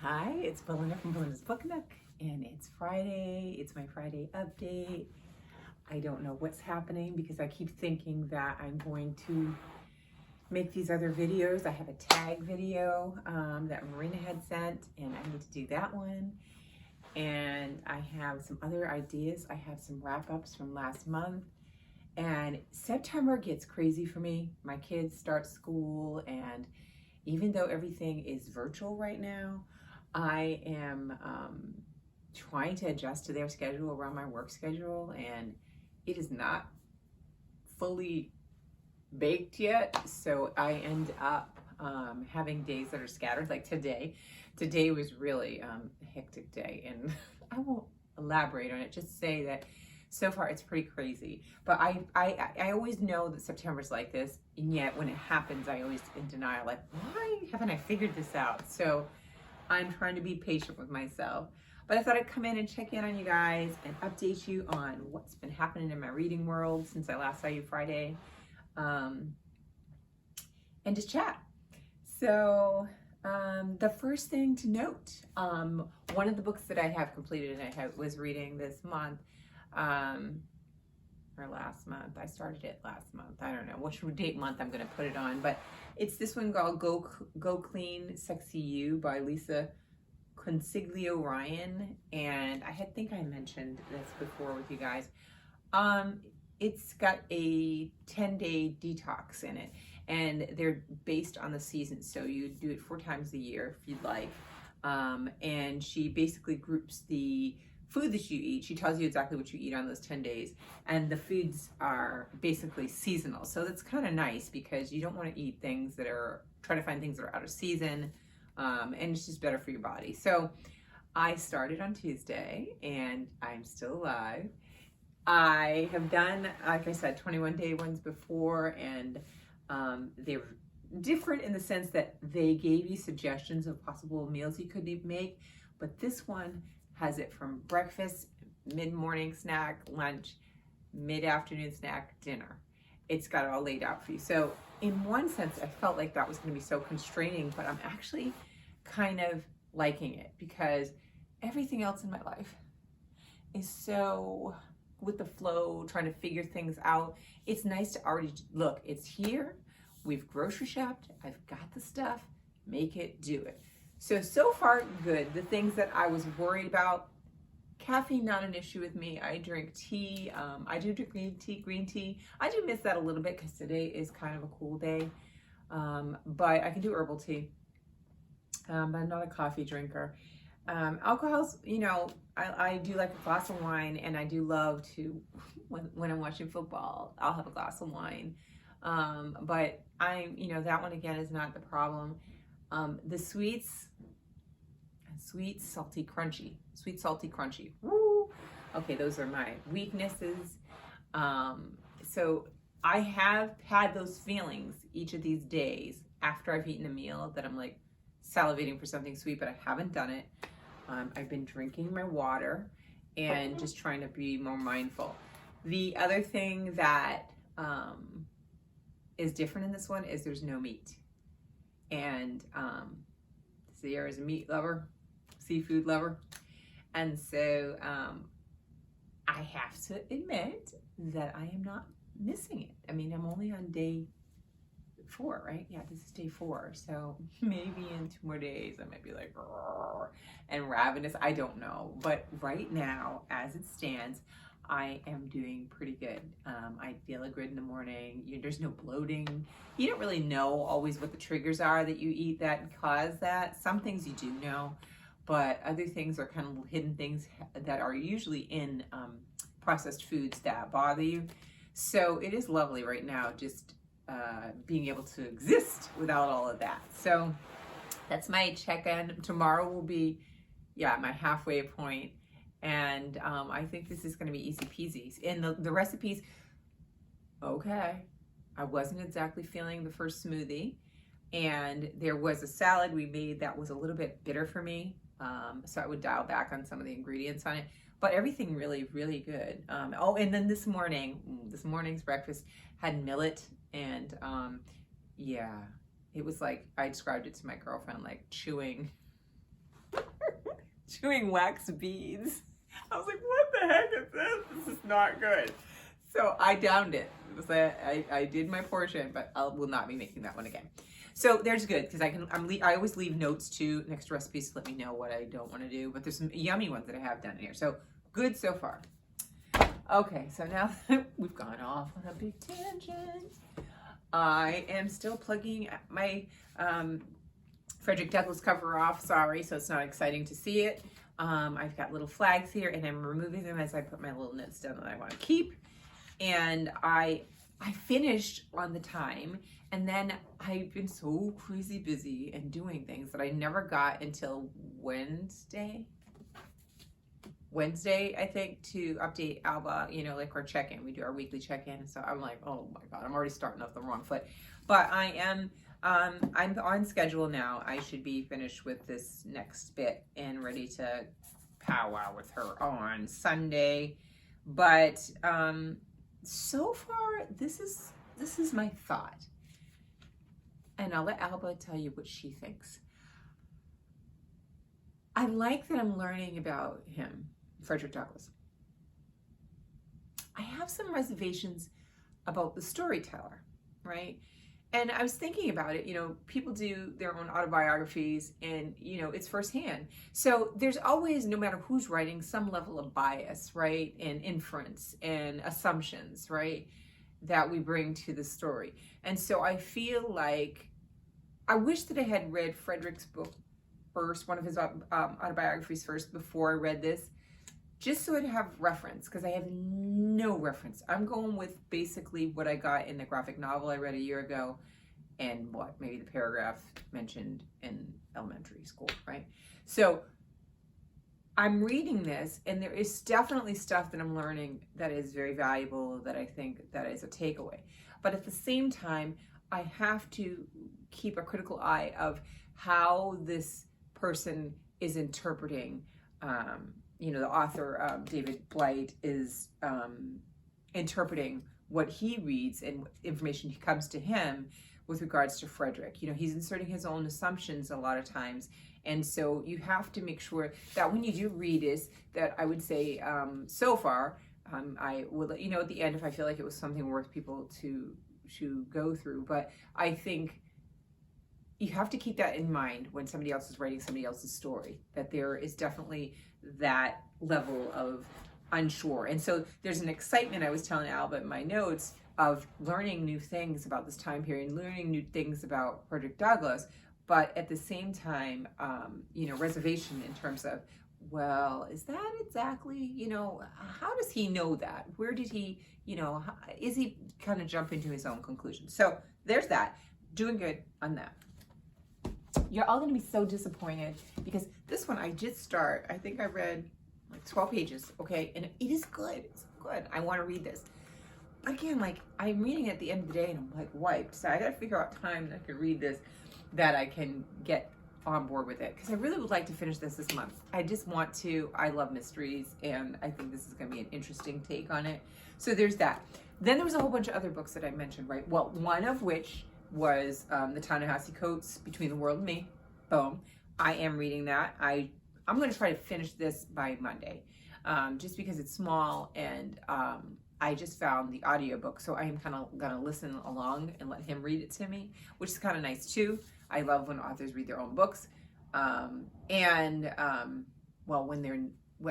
Hi, it's Belinda from Belinda's Book Nook, and it's Friday. It's my Friday update. I don't know what's happening because I keep thinking that I'm going to make these other videos. I have a tag video that Marina had sent, and I need to do that one. And I have some other ideas. I have some wrap-ups from last month. And September gets crazy for me. My kids start school, and even though everything is virtual right now, I am trying to adjust to their schedule around my work schedule, and it is not fully baked yet. So I end up having days that are scattered, like today. Today was really a hectic day, and I won't elaborate on it, just say that so far it's pretty crazy. But I always know that September's like this, and yet when it happens, I always in denial, like, why haven't I figured this out? So I'm trying to be patient with myself. But I thought I'd come in and check in on you guys and update you on what's been happening in my reading world since I last saw you Friday, and just chat. So the first thing to note, one of the books that I have completed and I was reading this month, or last month. I started it last month. I don't know which date month I'm going to put it on, but it's this one called Go Clean Sexy You by Lisa Consiglio Ryan, and I think I mentioned this before with you guys. It's got a 10-day detox in it, and they're based on the season, so you do it 4 times a year if you'd like. And she basically groups the food that you eat. She tells you exactly what you eat on those 10 days, and the foods are basically seasonal. So that's kind of nice because you don't want to eat things that are, try to find things that are out of season, and it's just better for your body. So I started on Tuesday, and I'm still alive. I have done, like I said, 21-day ones before, and they're different in the sense that they gave you suggestions of possible meals you could make, but this one has it from breakfast, mid-morning snack, lunch, mid-afternoon snack, dinner. It's got it all laid out for you. So in one sense, I felt like that was going to be so constraining, but I'm actually kind of liking it because everything else in my life is so with the flow, trying to figure things out. It's nice to already look, it's here. We've grocery shopped. I've got the stuff. Make it, do it. So far, good. The things that I was worried about, caffeine, not an issue with me. I drink tea. I do drink green tea. I do miss that a little bit because today is kind of a cool day. But I can do herbal tea. But I'm not a coffee drinker. Alcohol's, you know, I do like a glass of wine, and I do love to, when I'm watching football, I'll have a glass of wine. But you know, that one again is not the problem. The sweets, sweet, salty, crunchy. Woo! Okay, those are my weaknesses. So I have had those feelings each of these days after I've eaten a meal that I'm like salivating for something sweet, but I haven't done it. I've been drinking my water and just trying to be more mindful. The other thing that is different in this one is there's no meat. And Sierra is a meat lover, seafood lover. And so I have to admit that I am not missing it. I mean, I'm only on day 4, right? Yeah, this is day 4. So maybe in 2 more days, I might be like, and ravenous. I don't know. But right now, as it stands, I am doing pretty good. I feel good in the morning. There's no bloating. You don't really know always what the triggers are that you eat that cause that. Some things you do know, but other things are kind of hidden things that are usually in processed foods that bother you. So it is lovely right now just being able to exist without all of that. So that's my check-in. Tomorrow will be, my halfway point. And I think this is going to be easy peasy. And the recipes, okay, I wasn't exactly feeling the first smoothie. And there was a salad we made that was a little bit bitter for me. So I would dial back on some of the ingredients on it. But everything really, really good. And then this morning's breakfast had millet. And it was like, I described it to my girlfriend, like chewing chewing wax beads. I was like, what the heck is this? This is not good. So I downed it. I did my portion, but I will not be making that one again. So there's good, because I always leave notes too next to recipes to let me know what I don't want to do. But there's some yummy ones that I have done in here. So good so far. Okay, so now that we've gone off on a big tangent, I am still plugging my Frederick Douglass cover off. Sorry, so it's not exciting to see it. I've got little flags here, and I'm removing them as I put my little notes down that I want to keep. And I finished on the time, and then I've been so crazy busy and doing things that I never got until Wednesday, I think, to update Alba, you know, like our check-in. We do our weekly check-in. So I'm like, oh my God, I'm already starting off the wrong foot. But I am, I'm on schedule now. I should be finished with this next bit and ready to powwow with her on Sunday. But so far, this is my thought. And I'll let Alba tell you what she thinks. I like that I'm learning about him, Frederick Douglass. I have some reservations about the storyteller, right? And I was thinking about it, you know, people do their own autobiographies and, you know, it's firsthand. So there's always, no matter who's writing, some level of bias, right? And inference and assumptions, right? That we bring to the story. And so I feel like, I wish that I had read Frederick's book first, one of his autobiographies first, before I read this, just so I'd have reference, because I have no reference. I'm going with basically what I got in the graphic novel I read a year ago, and what maybe the paragraph mentioned in elementary school, right? So I'm reading this, and there is definitely stuff that I'm learning that is very valuable, that I think that is a takeaway. But at the same time, I have to keep a critical eye of how this person is interpreting, you know, the author, David Blight, is interpreting what he reads and information comes to him with regards to Frederick. You know, he's inserting his own assumptions a lot of times. And so you have to make sure that when you do read this, that I would say, so far, I will let you know at the end if I feel like it was something worth people to go through. But I think you have to keep that in mind when somebody else is writing somebody else's story, that there is definitely that level of unsure. And so there's an excitement, I was telling Alba in my notes, of learning new things about this time period, learning new things about Frederick Douglass, but at the same time, you know, reservation in terms of, well, is that exactly, you know, how does he know that? Where did he, you know, is he kind of jump into his own conclusions? So there's that. Doing good on that. You're all going to be so disappointed because this one I did start. I think I read like 12 pages, okay? And it is good. It's good. I want to read this. Again, like, I'm reading it at the end of the day and I'm like wiped. So I got to figure out time that I can read this, that I can get on board with it, because I really would like to finish this month. I just want to. I love mysteries, and I think this is going to be an interesting take on it. So there's that. Then there was a whole bunch of other books that I mentioned, right? Well, one of which was the Ta-Nehisi Coates, Between the World and Me. Boom. I am reading that. I'm going to try to finish this by Monday, just because it's small, and I just found the audiobook, so I am kind of going to listen along and let him read it to me, which is kind of nice too. I love when authors read their own books. Well, when they're,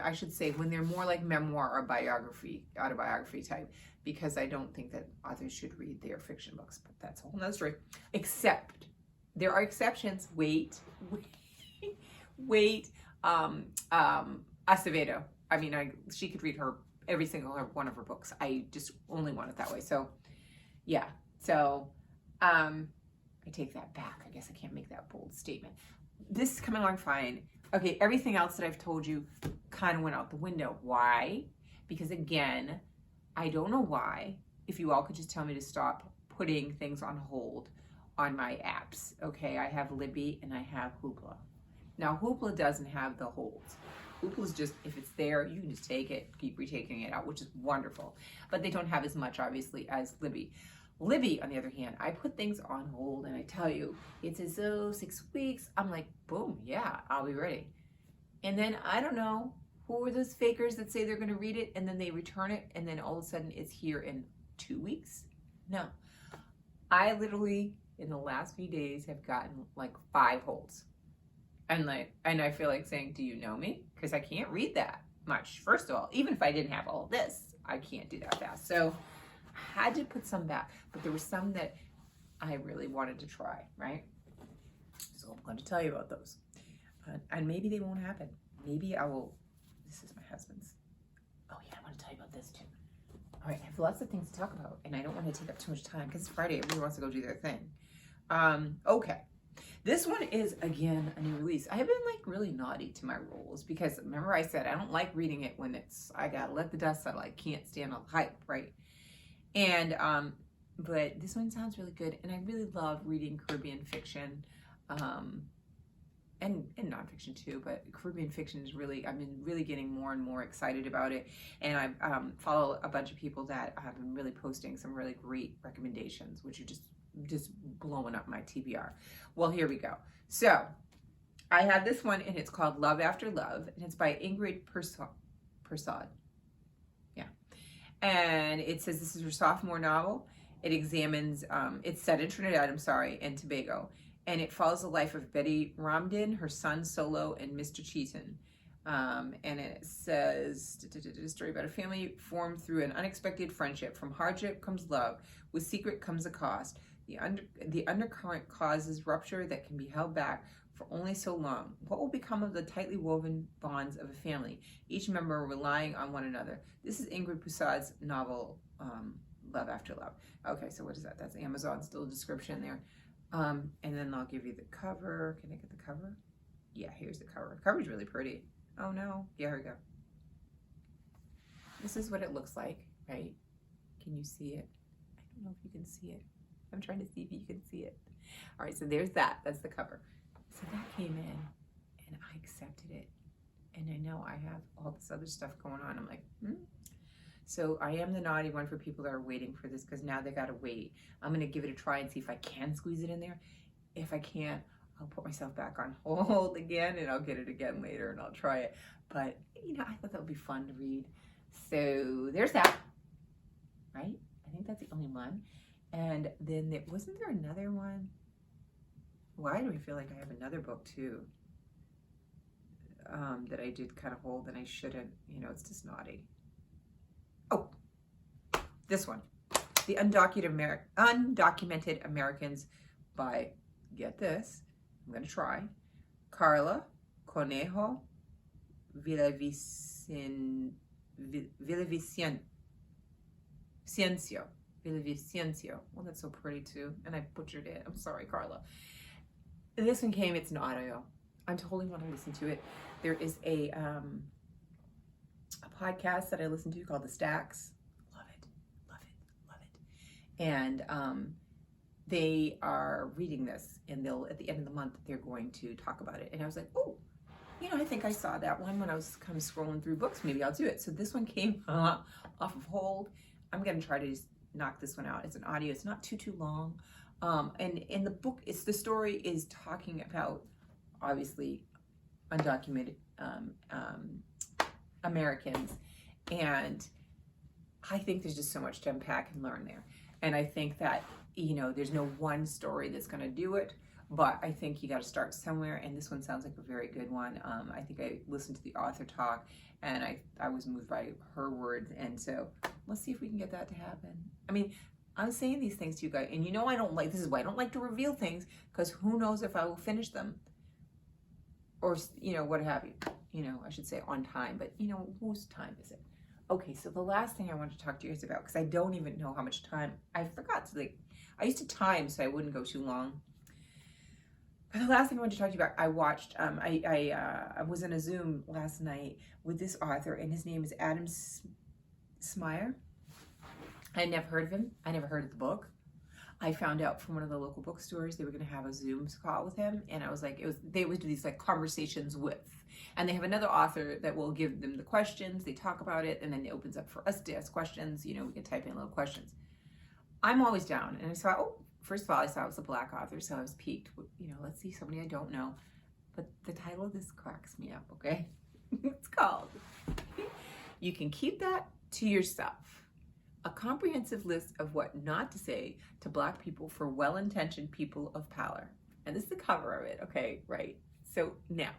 I should say, when they're more like memoir or autobiography type, because I don't think that authors should read their fiction books, but that's a whole nother story. Except, there are exceptions. Wait. Acevedo. I mean, she could read every single one of her books. I just only want it that way. So, yeah. So, I take that back. I guess I can't make that bold statement. This is coming along fine. Okay, everything else that I've told you kind of went out the window. Why? Because again, I don't know why. If you all could just tell me to stop putting things on hold on my apps. Okay, I have Libby and I have Hoopla. Now, Hoopla doesn't have the holds. Hoopla's just, if it's there, you can just take it, keep retaking it out, which is wonderful. But they don't have as much, obviously, as Libby. Libby, on the other hand, I put things on hold, and I tell you, it's as though 6 weeks, I'm like, boom, yeah, I'll be ready. And then I don't know who are those fakers that say they're going to read it and then they return it and then all of a sudden it's here in 2 weeks. No, I literally in the last few days have gotten like 5 holds. And I feel like saying, do you know me? Because I can't read that much. First of all, even if I didn't have all this, I can't do that fast. So I had to put some back, but there were some that I really wanted to try, right? So I'm going to tell you about those. And maybe they won't happen. Maybe I will. This is my husband's. Oh yeah, I want to tell you about this too. All right, I have lots of things to talk about, and I don't want to take up too much time because it's Friday. Everybody wants to go do their thing. Okay. This one is, again, a new release. I have been like really naughty to my rules because remember I said I don't like reading it when I gotta let the dust settle. I can't stand all the hype, right? And, but this one sounds really good. And I really love reading Caribbean fiction, and nonfiction too, but Caribbean fiction is really, I've been really getting more and more excited about it. And I follow a bunch of people that have been really posting some really great recommendations, which are just blowing up my TBR. Well, here we go. So I have this one and it's called Love After Love and it's by Ingrid Persad. Yeah. And it says this is her sophomore novel. It examines, it's set in Trinidad, and Tobago. And it follows the life of Betty Ramdin, her son Solo, and Mr. Cheaton. And it says, a story about a family formed through an unexpected friendship. From hardship comes love. With secret comes a cost. The undercurrent causes rupture that can be held back for only so long. What will become of the tightly woven bonds of a family, each member relying on one another? This is Ingrid Persad's novel, Love After Love. Okay, so what is that? That's Amazon, still a description there. And then I'll give you the cover. Can I get the cover? Yeah, here's the cover. The cover's really pretty. Oh no, yeah, here we go. This is what it looks like, right? Can you see it? I don't know if you can see it. I'm trying to see if you can see it. All right, so there's that. That's the cover. So that came in, and I accepted it. And I know I have all this other stuff going on. I'm like, So I am the naughty one for people that are waiting for this because now they got to wait. I'm going to give it a try and see if I can squeeze it in there. If I can't, I'll put myself back on hold again and I'll get it again later and I'll try it. But, I thought that would be fun to read. So there's that, right? I think that's the only one. And then wasn't there another one? Why do I feel like I have another book too that I did kind of hold and I shouldn't? It's just naughty. Oh, this one. The Undocumented Americans by, get this, I'm going to try, Carla Conejo Villavicencio. Well, that's so pretty too. And I butchered it. I'm sorry, Carla. This one came, it's an audio. I totally want to listen to it. There is a podcast that I listen to called The Stacks. Love it. And they are reading this and at the end of the month, they're going to talk about it. And I was like, oh, I think I saw that one when I was kind of scrolling through books. Maybe I'll do it. So this one came off of hold. I'm going to try to just knock this one out. It's an audio. It's not too long. And in the book, the story is talking about, obviously, undocumented Americans. And I think there's just so much to unpack and learn there. And I think that, there's no one story that's going to do it. But I think you got to start somewhere, and this one sounds like a very good one. I think I listened to the author talk, and I was moved by her words, and so let's see if we can get that to happen. I mean, I'm saying these things to you guys, and I don't like, this is why I don't like to reveal things, because who knows if I will finish them, or, what have you. I should say on time, but, whose time is it? Okay, so the last thing I want to talk to you guys about, because I don't even know how much time, I forgot to, I used to time so I wouldn't go too long. The last thing I want to talk to you about, I watched, I was in a Zoom last night with this author, and his name is Adam Smyer. I had never heard of him. I never heard of the book. I found out from one of the local bookstores they were going to have a Zoom call with him, and I was like, they would do these conversations with, and they have another author that will give them the questions, they talk about it, and then it opens up for us to ask questions, we can type in little questions. I'm always down, and I saw, first of all, I saw it was a Black author, so I was piqued. Let's see, somebody I don't know. but the title of this cracks me up, okay? It's called, You Can Keep That to Yourself. A comprehensive list of what not to say to Black people for well-intentioned people of power. And this is the cover of it, okay, right? So now,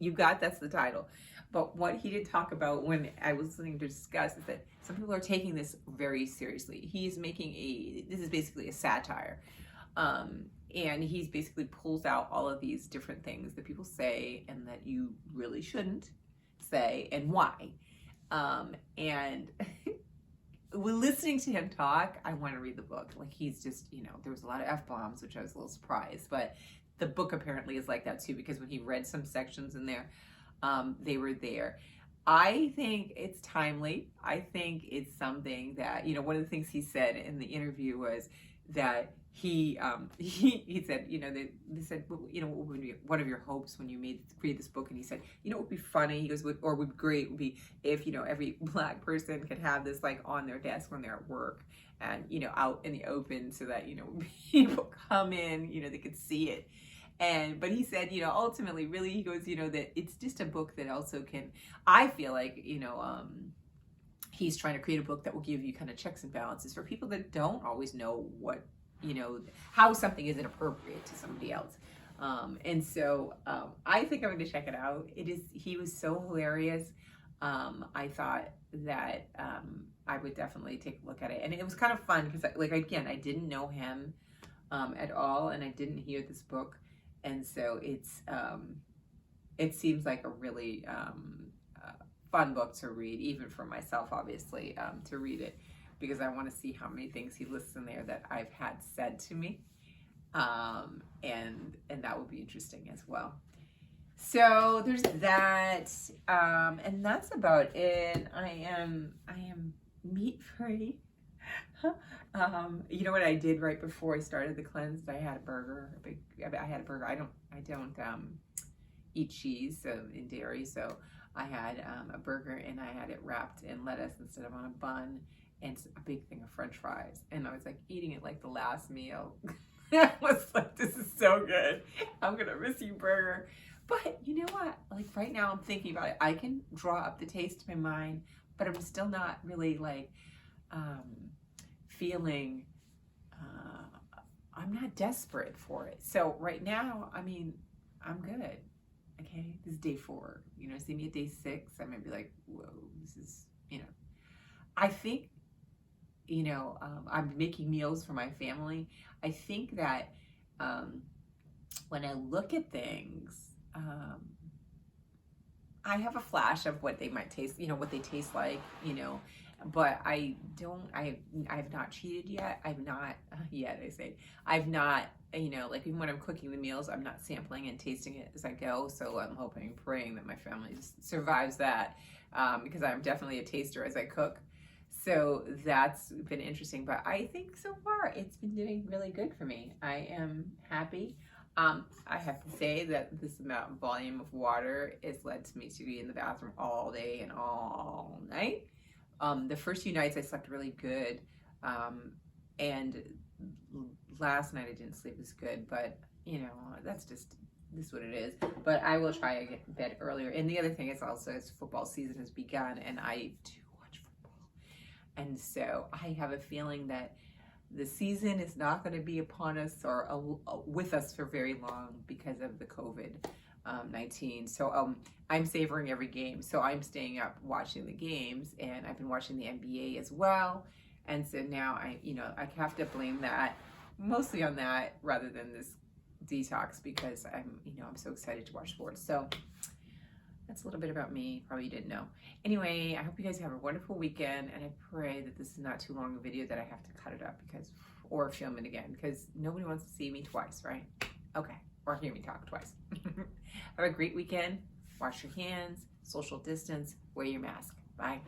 that's the title. But what he did talk about when I was listening to discuss is that some people are taking this very seriously. This is basically a satire. And he's basically pulls out all of these different things that people say and that you really shouldn't say and why. And when listening to him talk, I want to read the book. Like, he's just, there was a lot of F-bombs, which I was a little surprised, but the book apparently is like that too, because when he read some sections in there, they were there. I think it's timely. I think it's something that, one of the things he said in the interview was that he said, they said, what would be one of your hopes when you create this book? And he said, what would be funny? He goes, would be great would be if, every Black person could have this like on their desk when they're at work and, out in the open so that, people come in, they could see it. But he said, ultimately, really, he goes, that it's just a book that also can, I feel like, he's trying to create a book that will give you kind of checks and balances for people that don't always know what, how something isn't appropriate to somebody else. And so I think I'm going to check it out. He was so hilarious. I thought that I would definitely take a look at it. And it was kind of fun because, again, I didn't know him at all, and I didn't hear this book. And so it seems like a really fun book to read, even for myself, obviously, to read it, because I want to see how many things he lists in there that I've had said to me, and that would be interesting as well. So there's that, and that's about it. I am meat free. You know what I did right before I started the cleanse? I had a burger. I don't eat cheese in dairy, so I had a burger and I had it wrapped in lettuce instead of on a bun, and a big thing of French fries. And I was like eating it like the last meal. I was like, this is so good. I'm gonna miss you, burger. But you know what? Like right now, I'm thinking about it. I can draw up the taste in my mind, but I'm still not really like feeling. I'm not desperate for it. So right now, I mean, I'm good. Okay, this is day 4. See me at day 6, I might be like, whoa, this is, I think, I'm making meals for my family. I think that when I look at things, I have a flash of what they might taste, what they taste like, but I have not cheated yet. I've not like even when I'm cooking the meals, I'm not sampling and tasting it as I go. So I'm hoping and praying that my family survives that, because I'm definitely a taster as I cook. So that's been interesting, but I think so far it's been doing really good for me. I am happy. I have to say that this volume of water has led to me to be in the bathroom all day and all night. The first few nights I slept really good, and last night I didn't sleep as good, but this is what it is. But I will try to get to bed earlier. And the other thing is also, as football season has begun, and I do watch football, and so I have a feeling that the season is not going to be upon us or with us for very long because of the COVID-19. So I'm savoring every game. So I'm staying up watching the games, and I've been watching the NBA as well. And so now I have to blame that mostly on that rather than this detox, because I'm so excited to watch sports. So that's a little bit about me. Probably you didn't know. Anyway, I hope you guys have a wonderful weekend, and I pray that this is not too long a video that I have to cut it up or film it again, because nobody wants to see me twice, right? Okay, or hear me talk twice. Have a great weekend. Wash your hands, social distance, wear your mask. Bye.